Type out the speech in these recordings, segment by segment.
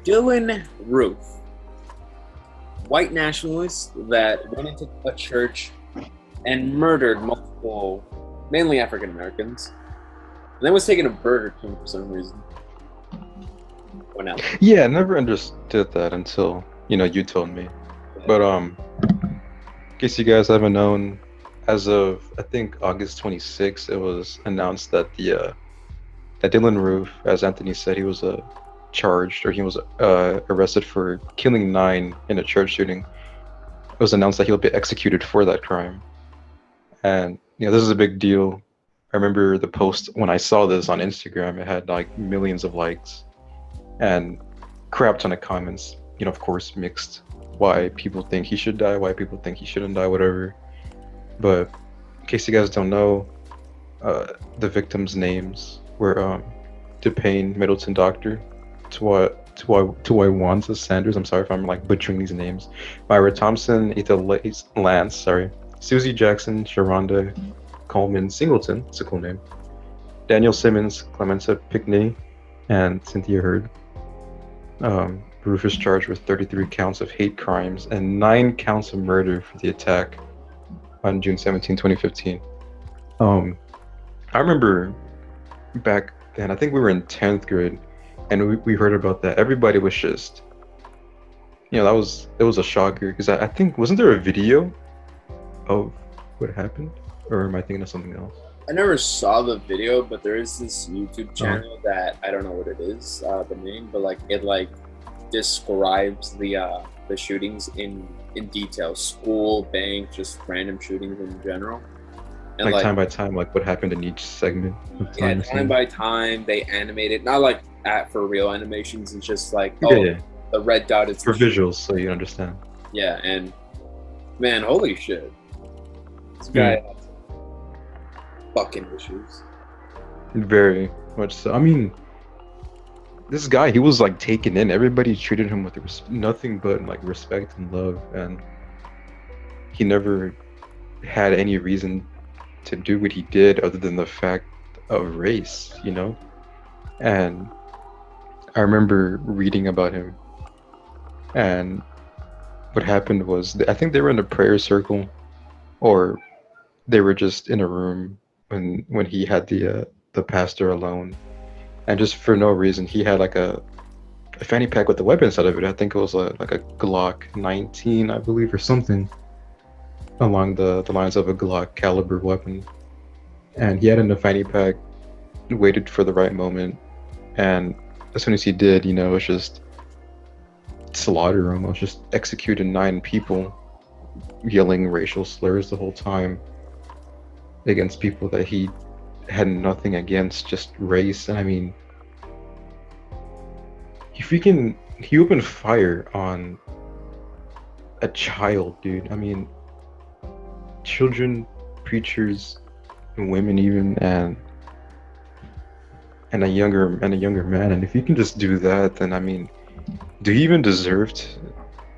Dylann Roof, white nationalist that went into a church and murdered multiple, mainly African Americans, and then was taking a Burger King for some reason. Went out. Yeah, I never understood that until, you told me. But in case you guys haven't known, as of I think August 26th, it was announced that that Dylann Roof, as Anthony said, he was charged or he was arrested for killing nine in a church shooting. It was announced that he'll be executed for that crime. And this is a big deal. I remember the post when I saw this on Instagram, it had like millions of likes and crap ton of comments, of course, mixed. Why people think he should die, why people think he shouldn't die, whatever. But in case you guys don't know, the victims' names were DePayne Middleton Doctor, Tuwaiwanza Sanders. I'm sorry if I'm like butchering these names. Myra Thompson, Etha Lance, sorry, Susie Jackson, Sharonda Coleman Singleton, it's a cool name. Daniel Simmons, Clementa Pickney, and Cynthia Hurd. Roof is charged with 33 counts of hate crimes and 9 counts of murder for the attack on June 17, 2015. I remember back then, I think we were in 10th grade, and we heard about that. Everybody was just, it was a shocker, because I think, wasn't there a video of what happened? Or am I thinking of something else? I never saw the video, but there is this YouTube channel that I don't know what it is, the name, but like it describes the shootings in detail. School, bank, just random shootings in general. And like time by time, like what happened in each segment. Yeah, time by time they animate it. Not like for real animations. It's just like yeah. The red dot is for visuals, so you understand. Yeah, and man, holy shit, this guy has fucking issues. Very much so. I mean, this guy, he was like taken in. Everybody treated him with nothing but like respect and love, and he never had any reason to do what he did other than the fact of race, And I remember reading about him, and what happened was, I think they were in a prayer circle, or they were just in a room when he had the pastor alone, and just for no reason, he had like a fanny pack with the weapon inside of it. I think it was like a Glock 19, I believe, or something along the lines of a Glock caliber weapon. And he had it in a fanny pack, waited for the right moment, and as soon as he did, it was just slaughter, almost just executed 9 people, yelling racial slurs the whole time against people that he had nothing against, just race. And I mean, he opened fire on a child, dude. I mean, children, preachers, women even, and a younger man. And if you can just do that, then I mean, do you even deserve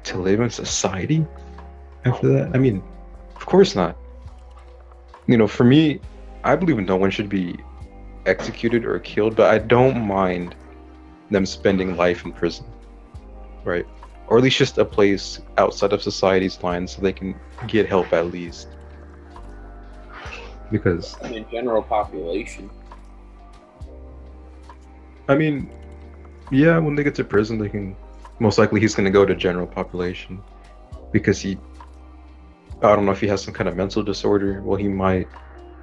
to live in society after that? I mean, of course not. For me, I believe no one should be executed or killed, but I don't mind them spending life in prison, right? Or at least just a place outside of society's lines so they can get help at least. Because I mean, general population. I mean, yeah, when they get to prison, they can, most likely he's going to go to general population, because I don't know if he has some kind of mental disorder. Well, he might.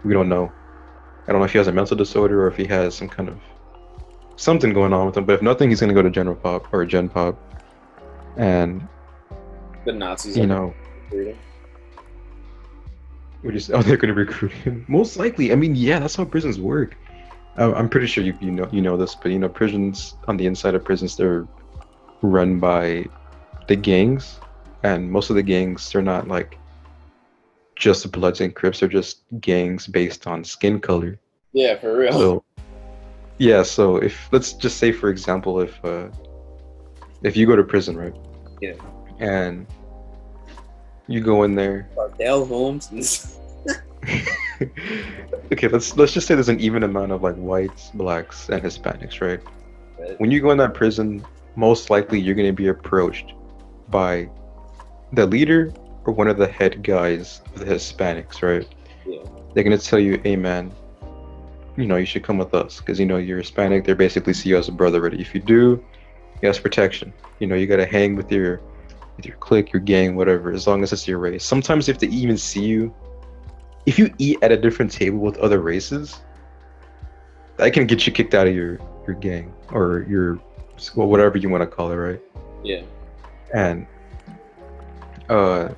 We don't know. I don't know if he has a mental disorder or if he has some kind of something going on with him. But if nothing, he's going to go to general pop or gen pop. And the Nazis, recruiting. They're going to recruit him. Most likely. I mean, yeah, that's how prisons work. I'm pretty sure you know this, but prisons, on the inside of prisons, they're run by the gangs, and most of the gangs, they're not like just Bloods and Crips, they're just gangs based on skin color. Yeah, for real. So yeah, so if, let's just say for example, if you go to prison, right? Yeah. And you go in there. Dale Holmes. Okay, let's just say there's an even amount of like whites, blacks, and Hispanics, right? When you go in that prison, most likely you're going to be approached by the leader or one of the head guys of the Hispanics, right? Yeah. They're going to tell you, hey man, you should come with us because you're Hispanic. They basically see you as a brother already. If you do, he has protection. You got to hang with your clique, your gang, whatever, as long as it's your race. Sometimes if they even see you, if you eat at a different table with other races, that can get you kicked out of your gang or your well, whatever you want to call it, right? Yeah. And uh,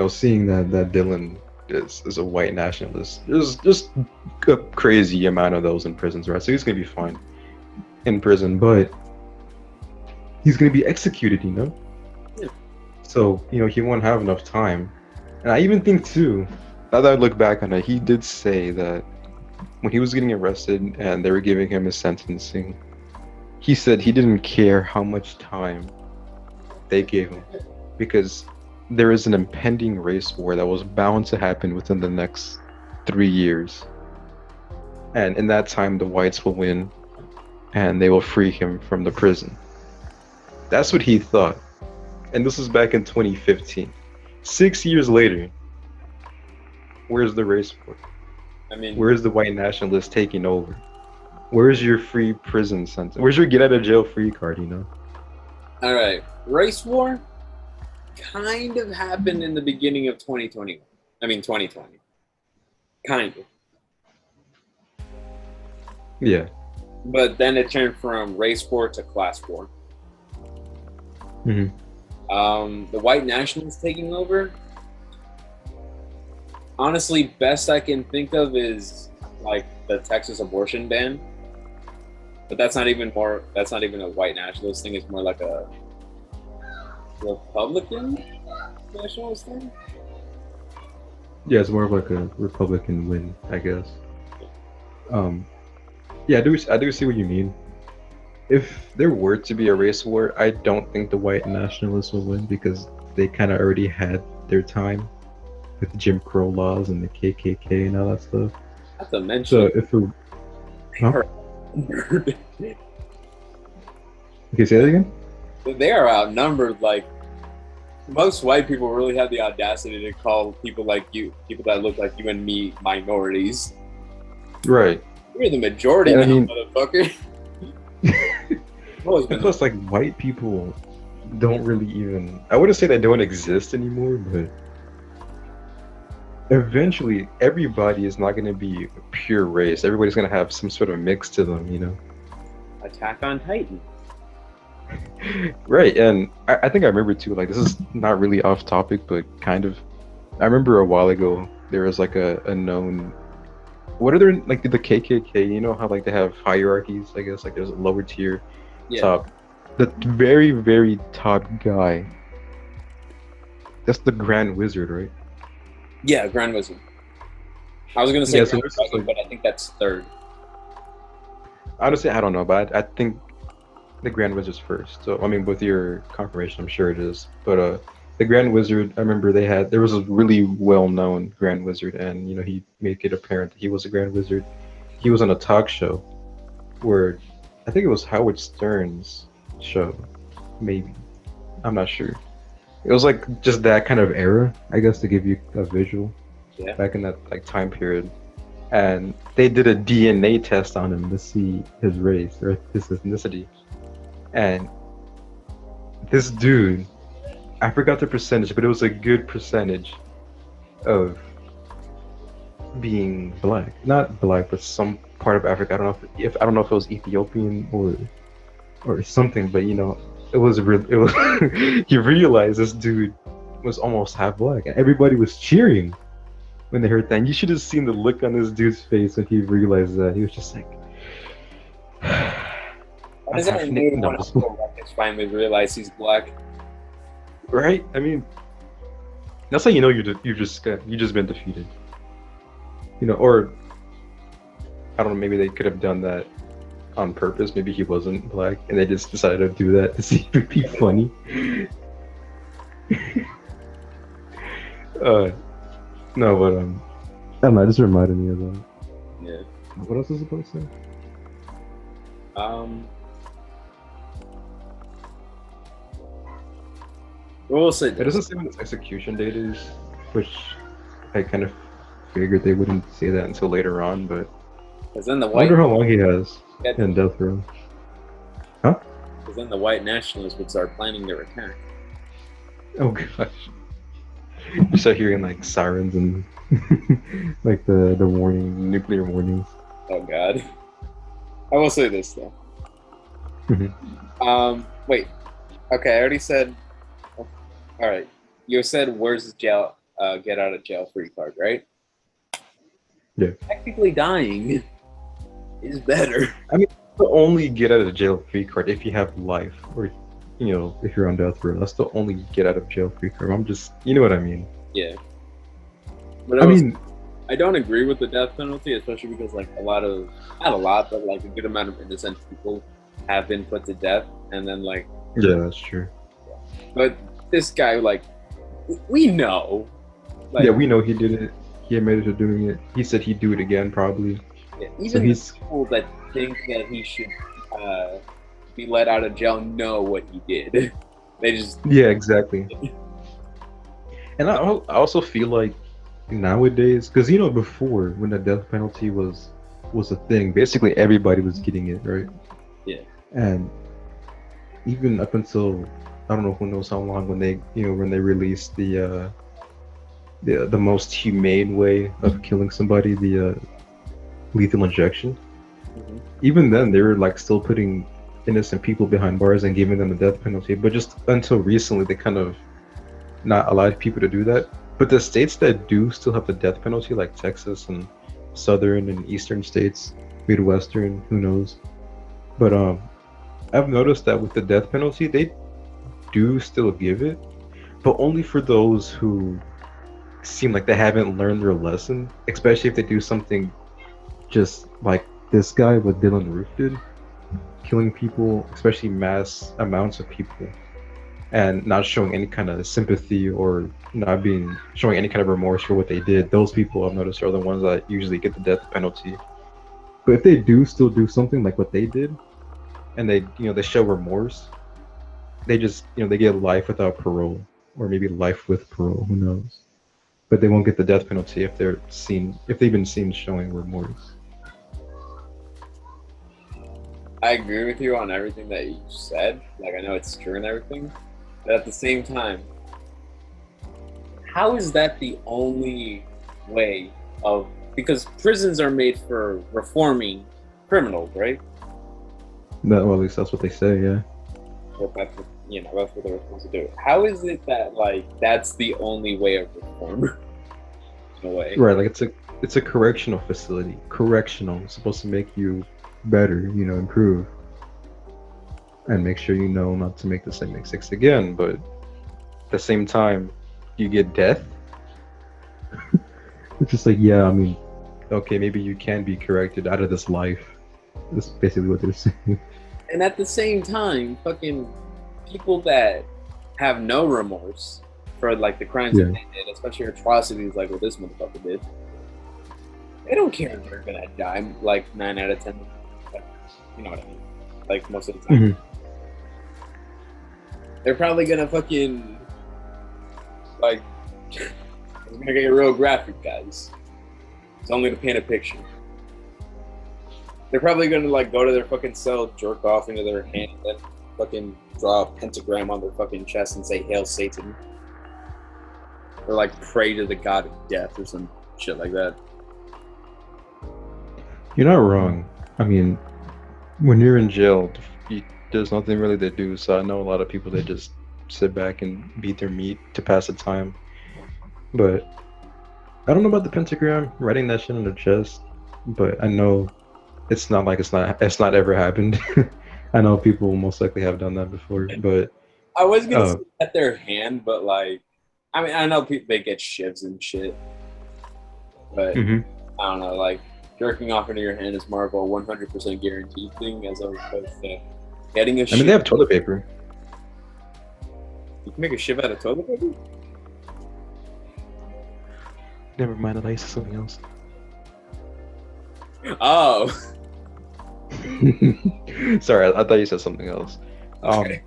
seeing that Dylan is a white nationalist, there's just a crazy amount of those in prisons, right? So he's gonna be fine in prison, but he's gonna be executed, Yeah. So he won't have enough time. And I even think too, now that I look back on it, he did say that when he was getting arrested and they were giving him his sentencing, he said he didn't care how much time they gave him because there is an impending race war that was bound to happen within the next 3 years. And in that time, the whites will win and they will free him from the prison. That's what he thought. And this was back in 2015. 6 years later, where's the race war? I mean, Where's the white nationalists taking over? Where's your free prison sentence? Where's your get out of jail free card, all right. Race war kind of happened in the beginning of 2021. I mean, 2020. Kind of. Yeah. But then it turned from race war to class war. Mm-hmm. The white nationalists taking over. Honestly, best I can think of is like the Texas abortion ban. But that's not even a white nationalist thing. It's more like a Republican nationalist thing. Yeah, it's more of like a Republican win, I guess. Yeah, I do see what you mean. If there were to be a race war, I don't think the white nationalists will win because they kind of already had their time with the Jim Crow laws and the KKK and all that stuff. Not to mention, So if it, huh? Okay, say that again. they are outnumbered. Like most white people really have the audacity to call people like you, people that look like you and me, minorities. Right. We're the majority And now, I mean, motherfucker. and plus, like white people don't really even. I wouldn't say they don't exist anymore, but eventually, everybody is not going to be a pure race. Everybody's going to have some sort of mix to them. Attack on Titan. Right, and I think I remember too. Like, this is not really off topic, but kind of. I remember a while ago there was like a known. What are there like the KKK? You know how like they have hierarchies? I guess like there's a lower tier, Yeah. top. The very very top guy. That's the Grand Wizard, right? Yeah, Grand Wizard. I was gonna say Yeah, so Grand there's Wizard, like, but I think that's third. honestly, I don't know, but I think the Grand Wizard's first. So I mean, with your confirmation, I'm sure it is. But the Grand Wizard, I remember there was a really well-known Grand Wizard, and he made it apparent that he was a Grand Wizard. He was on a talk show where I think it was Howard Stern's show, maybe. I'm not sure. It was like just that kind of era, I guess, to give you a visual. Yeah. Back in that like time period, and they did a DNA test on him to see his race or his ethnicity, and this dude, I forgot the percentage, but it was a good percentage of being black. Not black, but some part of Africa. I don't know if it was Ethiopian or something, but it was you realize this dude was almost half black, and everybody was cheering when they heard that. And you should have seen the look on this dude's face when he realized that. He was just like, Why does that mean when Uncle Ruckus finally realize he's black? right? I mean, that's how you know you just been defeated. Or I don't know. Maybe they could have done that on purpose. Maybe he wasn't black, and they just decided to do that to see if it'd be funny. No, but I don't know. It just reminded me of that. Yeah. What else was I supposed to say? We'll say It this. doesn't say when his execution date is, which I kind of figured they wouldn't say that until later on, but Because then the I wonder white, how long he has in death row. Huh? because then the white nationalists would start planning their attack. Oh gosh. You start hearing like sirens and like the warning, nuclear warnings. Oh God. I will say this though. Mhm. Wait. Okay, I already said. All right, you said where's the jail? Get out of jail free card, right? Yeah. Technically, dying is better. I mean, the only get out of jail free card if you have life, or if you're on death row. That's the only get out of jail free card. I'm just, you know what I mean. Yeah. But I mean, I don't agree with the death penalty, especially because like not a lot, but like a good amount of innocent people have been put to death, and then like. yeah, that's true. But this guy, like, we know. Like, Yeah, we know he did it. He admitted to doing it. He said he'd do it again, probably. yeah, even So he's people that think that he should be let out of jail know what he did. They just yeah, exactly. And I also feel like nowadays, because before when the death penalty was a thing, basically everybody was getting it, right? Yeah. And even up until I don't know who knows how long when they released the most humane way of killing somebody, the lethal injection. Mhm. Even then, they were like still putting innocent people behind bars and giving them the death penalty. But just until recently, they kind of not allowed people to do that. But the states that do still have the death penalty, like Texas and southern and eastern states, Midwestern, who knows? But I've noticed that with the death penalty, they do still give it, but only for those who seem like they haven't learned their lesson, especially if they do something just like this guy, what Dylann Roof did, killing people, especially mass amounts of people, and not showing any kind of sympathy or not showing any kind of remorse for what they did. Those people I've noticed are the ones that usually get the death penalty. But if they do still do something like what they did, and they show remorse, they just they get life without parole, or maybe life with parole. Who knows? But they won't get the death penalty if they've been seen showing remorse. I agree with you on everything that you said. Like, I know it's true and everything, but at the same time, how is that the only way of? Because prisons are made for reforming criminals, right? Well, at least that's what they say. Yeah. Well, that's what they're supposed to do. How is it that like that's the only way of reform? In a way, Right. Like it's a correctional facility. Correctional. It's supposed to make you better. Improve, and make sure not to make the same mistakes again. But at the same time, you get death. It's just like, yeah, I mean, okay, maybe you can be corrected out of this life. That's basically what they're saying. and at the same time, fucking people that have no remorse for like the crimes that Yeah. they did, especially atrocities like what this motherfucker did. They don't care if they're gonna die like 9 out of 10. Like, you know what I mean? Like most of the time. Mhm. They're probably gonna fucking like it's gonna get real graphic, guys. It's only to paint a picture. They're probably gonna like go to their fucking cell, jerk off into their hand, and then fucking draw a pentagram on their fucking chest and say "Hail Satan," or like pray to the god of death or some shit like that. You're not wrong. I mean, when you're in jail, there's nothing really to do. So I know a lot of people that just sit back and beat their meat to pass the time. But I don't know about the pentagram, writing that shit on their chest. But I know it's not like it's not ever happened. I know people most likely have done that before, but I was gonna say uh, at their hand, but like, I mean, I know people they get shivs and shit, but mhm. I don't know, like jerking off into your hand is more of a 100% guaranteed thing as opposed to getting a I shiv. mean they have toilet paper. You can make a shiv out of toilet paper? Never mind, I thought you said something else. Oh, Sorry, I thought you said something else. okay.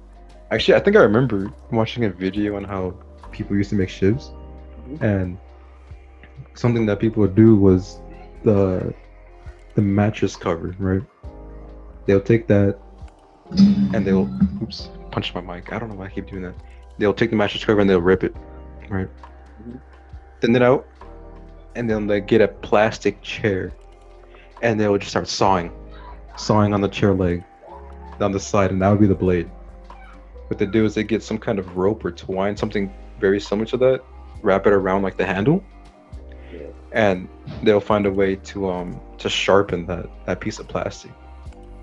Actually, I think I remember watching a video on how people used to make shivs, Mhm. and something that people would do was the the mattress cover, right? They'll take that and they'll oops, punch my mic. I don't know why I keep doing that. They'll take the mattress cover and they'll rip it, right? Mhm. Thin it out, and then they get a plastic chair and they'll just start sawing on the chair leg down the side, and that would be the blade. What they do is they get some kind of rope or twine, something very similar to that, wrap it around like the handle, Yeah. and they'll find a way to sharpen that piece of plastic.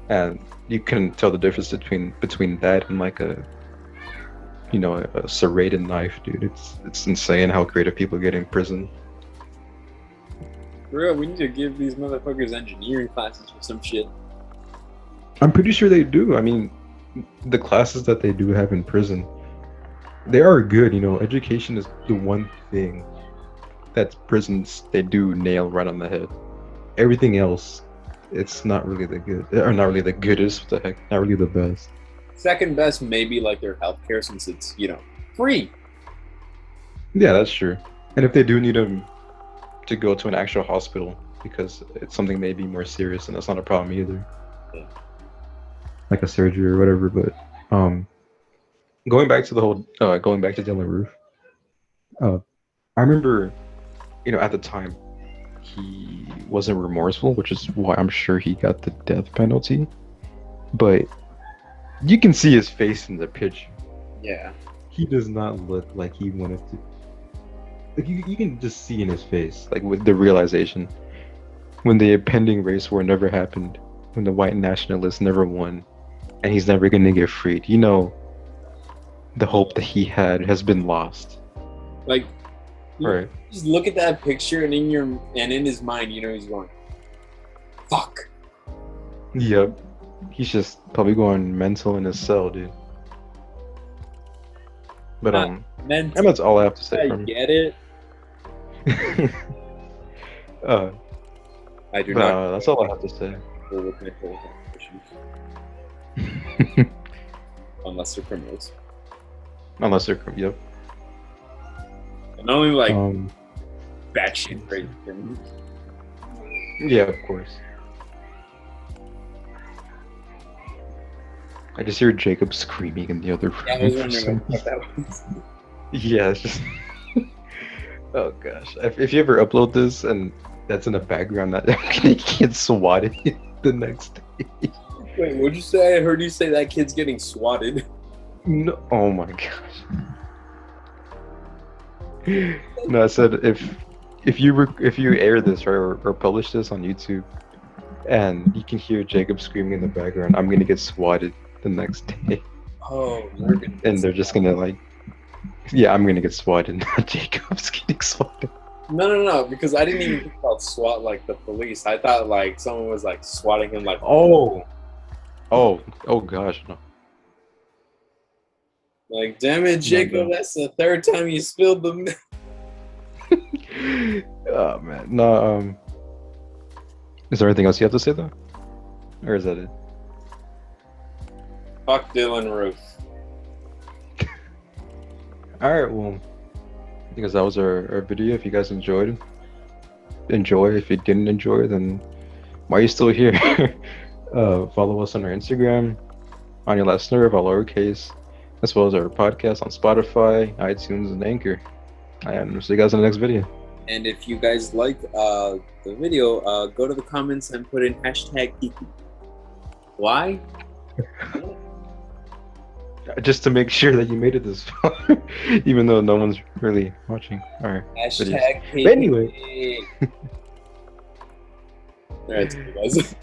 And you can tell the difference between that and like a serrated knife, dude. It's insane how creative people get in prison. For real, we need to give these motherfuckers engineering classes or some shit. I'm pretty sure they do. I mean, the classes that they do have in prison, they are good. Education is the one thing that prisons they do nail right on the head. Everything else, it's not really the good, or not really the goodest. What the heck? Not really the best. Second best, maybe like their healthcare, since it's free. Yeah, that's true. And if they do need them to go to an actual hospital because it's something maybe more serious, and that's not a problem either, Yeah. like a surgery or whatever. But um, going back to Dylann Roof, uh, I remember, at the time, he wasn't remorseful, which is why I'm sure he got the death penalty. But you can see his face in the picture. Yeah. He does not look like he wanted to. Like you can just see in his face, like with the realization, when the impending race war never happened, when the white nationalists never won, and he's never gonna get freed. The hope that he had has been lost. Like, Right. just look at that picture, and in his mind, he's going, "Fuck." Yep. He's just probably going mental in his cell, dude. But Not meant and that's all I have to say I from get it. uh, I do but not that's all I have to say. deal with mental health issues unless they're criminals, Unless they're, yep. and only like Um, batshit crazy criminals. yeah, of course. I just hear Jacob screaming in the other room. Yeah, I was for wondering some what that was. Yeah, it's just. Oh gosh! If you ever upload this and that's in the background, that I'm gonna get swatted the next day. Wait, what'd you say? I heard you say that kid's getting swatted. No, oh my gosh! No, I said if you air this, right, or publish this on YouTube, and you can hear Jacob screaming in the background, I'm gonna get swatted the next day, Oh, you're gonna and they're just gonna like, yeah, I'm gonna get swatted, not Jacob's getting swatted. No, because I didn't even think about SWAT like the police. I thought like someone was like swatting him like, Oh gosh, no. like damn it, Jacob, that's the third time you spilled the milk. Oh man, no. Is there anything else you have to say though, or is that it? Fuck Dylann Roof. All right, well, because that was our video. If you guys enjoyed, enjoy. If you didn't enjoy, then why are you still here? Follow us on our Instagram, on your last nerve, all lowercase, as well as our podcast on Spotify, iTunes, and Anchor. And see you guys in the next video. And if you guys like the video, go to the comments and put in #Kiki. Why? Just to make sure that you made it this far, even though no one's really watching our videos. #Kiki. But anyway. All right, guys.